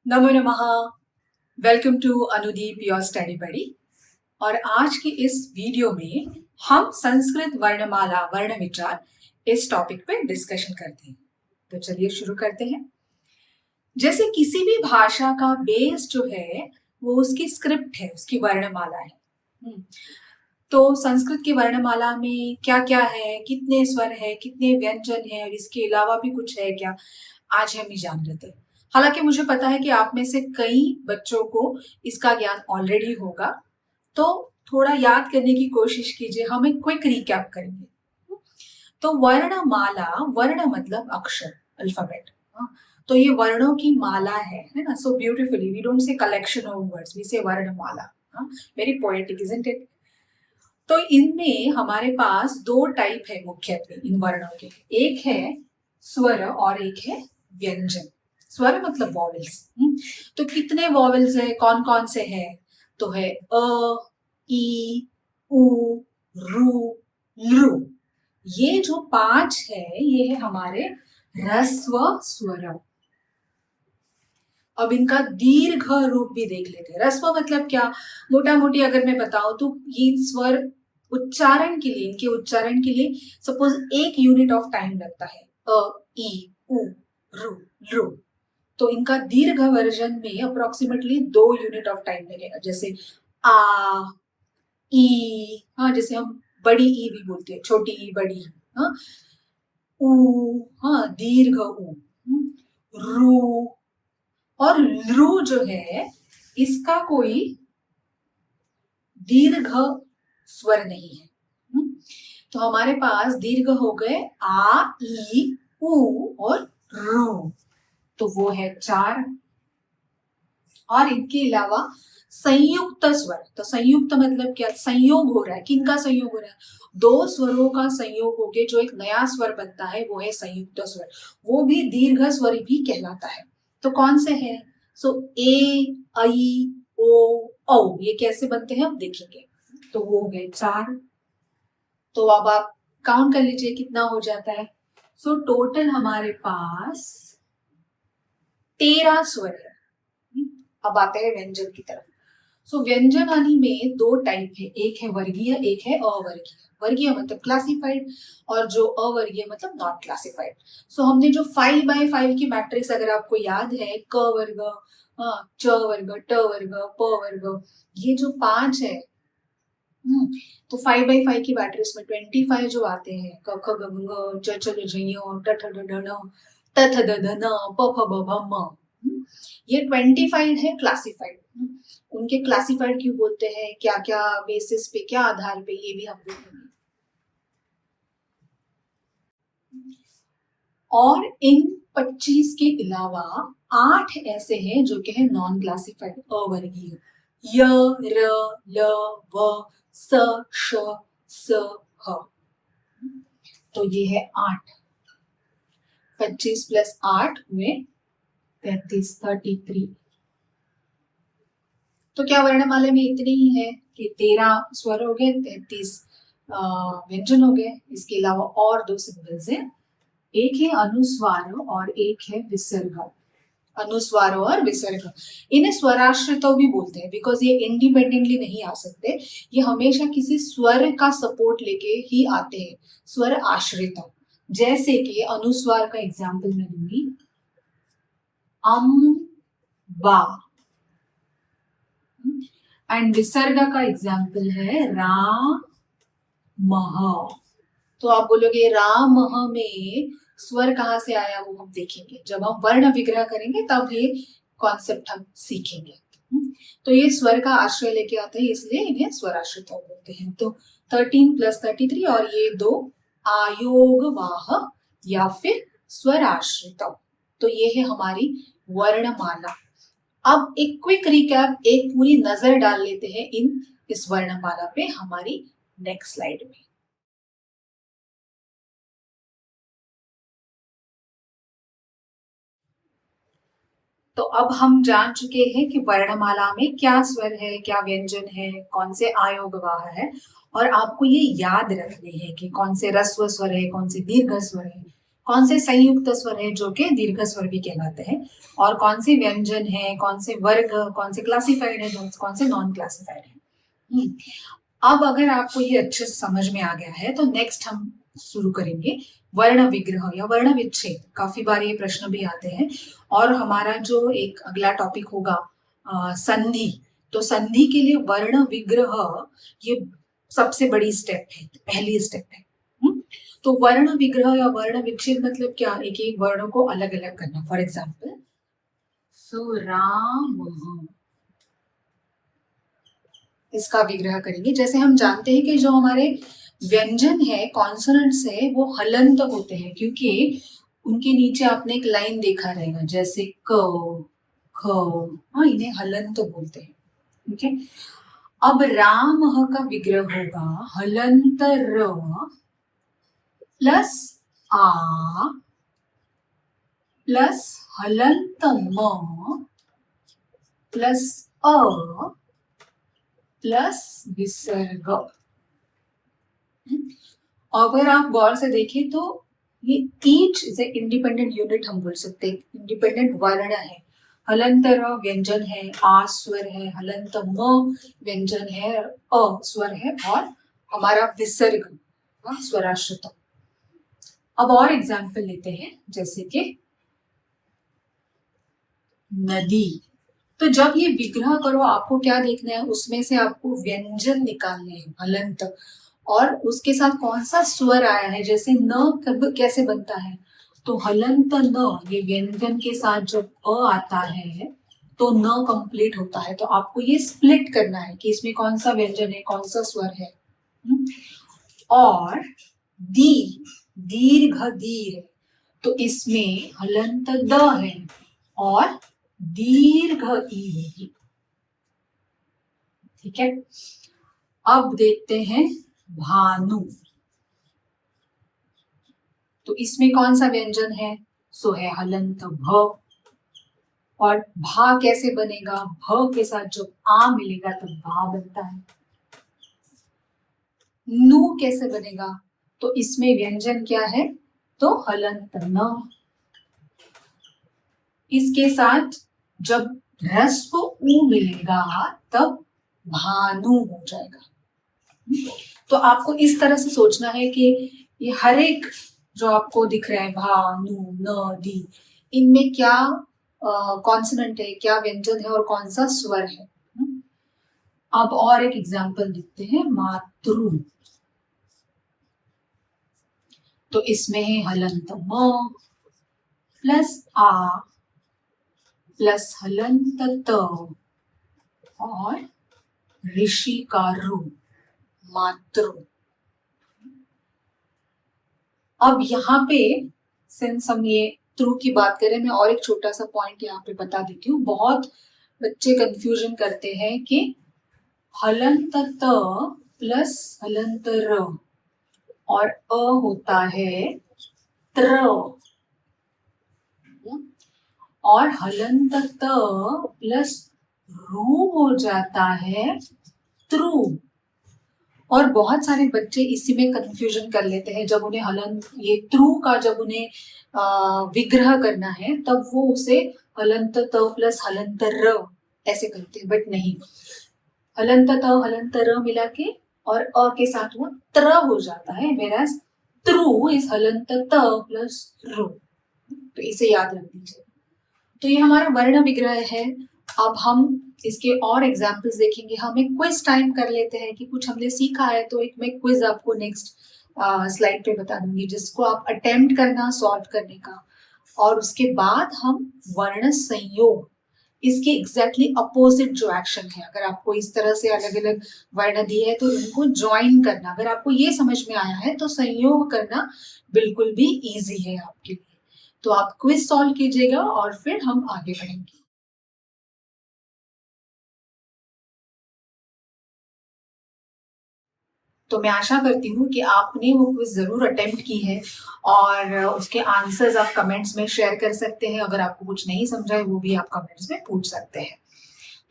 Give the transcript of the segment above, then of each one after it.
नमो नमः। Welcome to Anudeep your study buddy. और आज की इस वीडियो में हम संस्कृत वर्णमाला वर्ण विचार इस टॉपिक पे डिस्कशन करते हैं। तो चलिए शुरू करते हैं। जैसे किसी भी भाषा का बेस जो है वो उसकी स्क्रिप्ट है, उसकी वर्णमाला है। तो संस्कृत की वर्णमाला में क्या क्या है, कितने स्वर है, कितने व्यंजन है और इसके अलावा भी कुछ है क्या, आज हम ही जान लेते हैं। हालांकि मुझे पता है कि आप में से कई बच्चों को इसका ज्ञान ऑलरेडी होगा, तो थोड़ा याद करने की कोशिश कीजिए। हम एक क्विक रिकैप करेंगे। तो वर्णमाला, वर्ण मतलब अक्षर, अल्फाबेट। तो ये वर्णों की माला है ना। So beautifully we don't say collection of words, we say वर्णमाला। Very poetic, isn't it? तो इनमें हमारे पास दो टाइप है मुख्यत्वे इन वर्णों के। एक है स्वर और एक है व्यंजन। स्वर मतलब वॉवेल्स। तो कितने वॉवेल्स है, कौन कौन से हैं? तो है अ, ई, उ, रु, लृ। ये जो पांच है ये है हमारे ह्रस्व स्वर। अब इनका दीर्घ रूप भी देख लेते हैं। ह्रस्व मतलब क्या, मोटा मोटी अगर मैं बताऊं तो ये स्वर उच्चारण के लिए, इनके उच्चारण के लिए सपोज 1 यूनिट ऑफ टाइम लगता है। अ, ई, उ, रु, लृ। तो इनका दीर्घ वर्जन में अप्रोक्सीमेटली 2 यूनिट ऑफ टाइम लगेगा। जैसे आ, ई, हाँ, जैसे हम बड़ी ई भी बोलते हैं, छोटी ई, बड़ी ई। हाँ, ऊ, हाँ, दीर्घ ऊ। रू और लृ जो है इसका कोई दीर्घ स्वर नहीं है। तो हमारे पास दीर्घ हो गए आ, ई, उ और रू। तो वो है 4। और इनके अलावा संयुक्त स्वर। तो संयुक्त मतलब क्या, संयोग हो रहा है। किनका संयोग हो रहा है? दो स्वरों का संयोग होके जो एक नया स्वर बनता है वो है संयुक्त स्वर। वो भी दीर्घ स्वर भी कहलाता है। तो कौन से हैं? सो ए, आई, ओ, औ। ये कैसे बनते हैं हम देखेंगे। तो वो हो गए 4। तो अब आप काउंट कर लीजिए कितना हो जाता है। सो टोटल हमारे पास 13 स्वर है। अब आते हैं व्यंजन की तरफ। सो व्यंजन आदि में दो टाइप है, एक है वर्गीय, एक है अवर्गीय। वर्गीय मतलब क्लासिफाइड और जो अवर्गीय मतलब नॉट क्लासिफाइड। सो हमने जो 5x5 की मैट्रिक्स अगर आपको याद है, क वर्ग, च वर्ग, ट वर्ग, प वर्ग, ये जो 5 है। तो 5x5 की मैट्रिक्स में 25 जो आते हैं, क ख ग घ ङ, च छ ज झ ञ, ट ठ ड ढ ण, त थ द ध न, प फ ब भ म। ये 25 है क्लासिफाइड। उनके क्लासिफाइड क्यों बोलते हैं, क्या क्या बेसिस पे, क्या आधार पे, ये भी हम देखेंगे। और इन 25 के अलावा 8 ऐसे हैं जो कि है नॉन क्लासिफाइड, अवर्गीय। य, र, ल, व, स, श, स, ह। तो ये है 8। 25 प्लस 8 हुए 33, 33। तो क्या वर्णमाला में इतने ही है कि 13 स्वर हो गए, 33 व्यंजन हो गए। इसके अलावा और दो सिंबल्स हैं, एक है अनुस्वार और एक है विसर्ग। अनुस्वार और विसर्ग, इन्हें स्वराश्रित भी बोलते हैं बिकॉज ये इंडिपेंडेंटली नहीं आ सकते। ये हमेशा किसी स्वर का सपोर्ट लेके ही आते हैं, स्वर आश्रित। जैसे कि अनुस्वार का एग्जाम्पल मैं दूंगी, अम, बा। एंड विसर्ग का एग्जाम्पल है राम, मह। तो आप बोलोगे राम में स्वर कहाँ से आया, वो हम देखेंगे जब हम वर्ण विग्रह करेंगे, तब ये कॉन्सेप्ट हम सीखेंगे। तो ये स्वर का आश्रय लेके आते हैं, इसलिए इन्हें स्वराश्रित बोलते हैं। तो 13 प्लस 33 और ये दो आयोगवाह या फिर स्वराश्रित। तो ये है हमारी वर्णमाला। अब एक क्विक रिकैप, एक पूरी नजर डाल लेते हैं इस वर्णमाला पे हमारी नेक्स्ट स्लाइड में। तो अब हम जान चुके हैं कि वर्णमाला में क्या स्वर है, क्या व्यंजन है, कौन से आयोगवाह है। और आपको ये याद रखने हैं कि कौन से ह्रस्व स्वर है, कौन से दीर्घ स्वर है। कौन से संयुक्त स्वर है जो कि दीर्घ स्वर भी कहलाते हैं, और कौन से व्यंजन है, कौन से वर्ग, कौन से क्लासिफाइड है, कौन से नॉन क्लासिफाइड है। अब अगर आपको ये अच्छे से समझ में आ गया है तो नेक्स्ट हम शुरू करेंगे वर्ण विग्रह या वर्ण विच्छेद। काफी बार ये प्रश्न भी आते हैं। और हमारा जो एक अगला टॉपिक होगा संधि, तो संधि के लिए वर्ण विग्रह ये सबसे बड़ी स्टेप है, पहली स्टेप है। तो वर्ण विग्रह या वर्ण विच्छेद मतलब क्या, एक एक वर्णों को अलग अलग करना। फॉर एग्जाम्पल राम, इसका विग्रह करेंगे। जैसे हम जानते हैं कि जो हमारे व्यंजन है, कॉन्सोनेंट्स है, वो हलंत होते हैं, क्योंकि उनके नीचे आपने एक लाइन देखा रहेगा, जैसे क, ख, हाँ, इन्हें हलंत बोलते हैं। ठीक है। अब राम का विग्रह होगा हलंत र प्लस आ प्लस हलंत म प्लस अ प्लस विसर्ग। अगर आप गौर से देखें तो ये each is a independent unit, हम बोल सकते हैं इंडिपेंडेंट वर्ण है। हलंत र व्यंजन है, आ स्वर है, हलंत म व्यंजन है, अ स्वर है, और हमारा विसर्ग स्वराश्रित। अब और एग्जाम्पल लेते हैं, जैसे कि नदी। तो जब ये विग्रह करो आपको क्या देखना है, उसमें से आपको व्यंजन निकालने हैं हलंत, और उसके साथ कौन सा स्वर आया है। जैसे न कब कैसे बनता है, तो हलंत न, ये व्यंजन के साथ जब अ आता है तो न कंप्लीट होता है। तो आपको ये स्प्लिट करना है कि इसमें कौन सा व्यंजन है, कौन सा स्वर है। और दी, दीर्घ दीर, तो इसमें हलंत द है और दीर्घ ई। ठीक है। अब देखते हैं भानु, तो इसमें कौन सा व्यंजन है, सो है हलंत भ। और भा कैसे बनेगा, भ के साथ जब आ मिलेगा तो भा बनता है। नु कैसे बनेगा, तो इसमें व्यंजन क्या है, तो हलंत न। इसके साथ जब ह्रस्व उ मिलेगा तब भानु हो जाएगा। तो आपको इस तरह से सोचना है कि ये हर एक जो आपको दिख रहा है, भानु, न, दी, इनमें क्या कॉन्सोनेंट है, क्या व्यंजन है और कौन सा स्वर है। अब और एक एग्जांपल देखते हैं, मातृ। तो इसमें है हलंत म प्लस आ प्लस हलंत त और ऋषि का रू, मातृ। अब यहाँ पे सिंस हम ये त्रु की बात करें, मैं और एक छोटा सा पॉइंट यहाँ पे बता देती हूँ। बहुत बच्चे कंफ्यूजन करते हैं कि हलंत त प्लस हलंत र और अ होता है त्र, और हलंत त प्लस रू हो जाता है त्रु। और बहुत सारे बच्चे इसी में कंफ्यूजन कर लेते हैं। जब उन्हें हलंत, ये त्रु का जब उन्हें विग्रह करना है तब वो उसे हलंत त प्लस हलंत र ऐसे करते हैं, बट नहीं, हलंत त हलंत र मिला के और अ के साथ वो त्र हो जाता है, वेराज त्रु इज हलंत त प्लस रू। तो इसे याद रख दीजिए। तो ये हमारा वर्ण विग्रह है। अब हम इसके और एग्जाम्पल्स देखेंगे। हम एक क्विज टाइम कर लेते हैं कि कुछ हमने सीखा है, तो एक मैं क्विज आपको नेक्स्ट स्लाइड पे बता दूंगी, जिसको आप अटेम्प्ट करना सॉल्व करने का। और उसके बाद हम वर्ण संयोग, इसके एग्जैक्टली अपोजिट जो एक्शन है, अगर आपको इस तरह से अलग अलग वर्ण दिए है तो इनको ज्वाइन करना। अगर आपको ये समझ में आया है तो संयोग करना बिल्कुल भी इजी है आपके लिए। तो आप क्विज सॉल्व कीजिएगा और फिर हम आगे बढ़ेंगे। तो मैं आशा करती हूँ कि आपने वो क्विज जरूर अटेम्प्ट की है, और उसके आंसर्स आप कमेंट्स में शेयर कर सकते हैं। अगर आपको कुछ नहीं समझा है वो भी आप कमेंट्स में पूछ सकते हैं।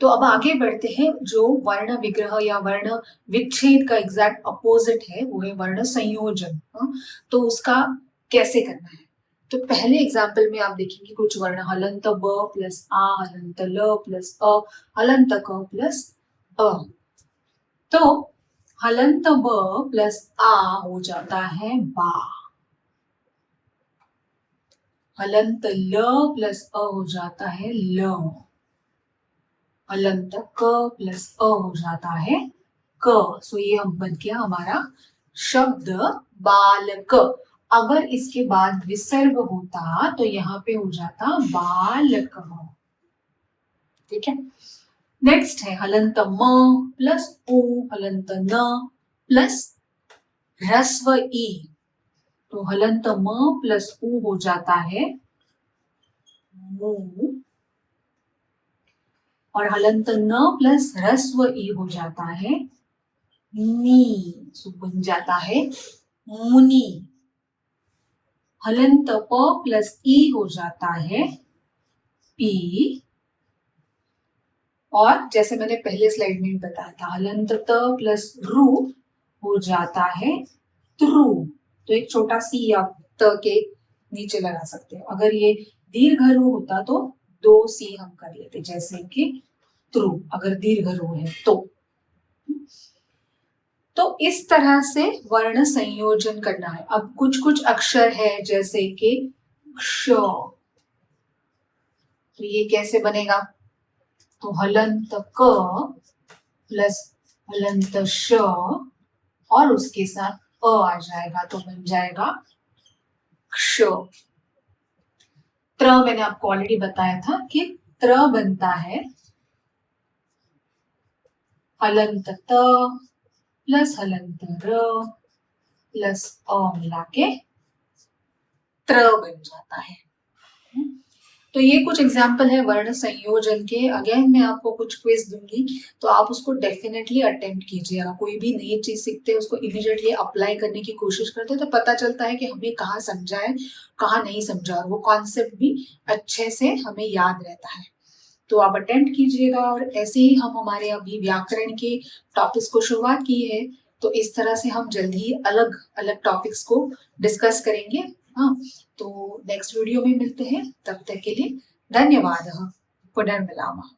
तो अब आगे बढ़ते हैं। जो वर्ण विग्रह या वर्ण विच्छेद का एग्जैक्ट अपोजिट है वो है वर्ण संयोजन। तो उसका कैसे करना है, तो पहले एग्जाम्पल में आप देखेंगे कुछ वर्ण हलंत ब प्लस आ, हलंत ल प्लस अ, हलंत क प्लस अ। तो हलंत ब प्लस आ हो जाता है बा, हलंत ल प्लस अ हो जाता है ल, हलंत क प्लस अ हो जाता है क। सो ये हम बन गया हमारा शब्द बालक। अगर इसके बाद विसर्ग होता तो यहाँ पे हो जाता बालक। ठीक है। नेक्स्ट है हलंत म प्लस उ, हलंत न प्लस ह्रस्व ई। तो हलंत म प्लस उ हो जाता है मु, और हलंत न प्लस ह्रस्व ई हो जाता है नी। सो बन जाता है मुनि। हलंत प प्लस ई हो जाता है पी, और जैसे मैंने पहले स्लाइड में बताया था हलंत त प्लस रु हो जाता है त्रु। तो एक छोटा सी आप त के नीचे लगा सकते हो। अगर ये दीर्घ रु होता तो दो सी हम कर लेते, जैसे कि त्रु अगर दीर्घ रु है तो इस तरह से वर्ण संयोजन करना है। अब कुछ कुछ अक्षर है जैसे कि क्ष, तो ये कैसे बनेगा? तो हलंत क प्लस हलंत श और उसके साथ अ आ जाएगा तो बन जाएगा क्ष। त्र मैंने आपको ऑलरेडी बताया था कि त्र बनता है हलंत त प्लस हलंत र प्लस अ मिला के त्र बन जाता है। तो ये कुछ एग्जाम्पल है वर्ण संयोजन के। अगेन मैं आपको कुछ क्विज दूंगी तो आप उसको डेफिनेटली अटेम्प्ट कीजिएगा। कोई भी नई चीज सीखते हैं उसको इमीडिएटली अप्लाई करने की कोशिश करते हैं तो पता चलता है कि हमें कहाँ समझा है कहाँ नहीं समझा, और वो कॉन्सेप्ट भी अच्छे से हमें याद रहता है। तो आप अटेम्प्ट कीजिएगा। और ऐसे ही हम हमारे अभी व्याकरण के टॉपिक्स को शुरुआत की है, तो इस तरह से हम जल्दी ही अलग अलग टॉपिक्स को डिस्कस करेंगे। हाँ, तो नेक्स्ट वीडियो में मिलते हैं, तब तक के लिए धन्यवाद। पुनर्मिलामः।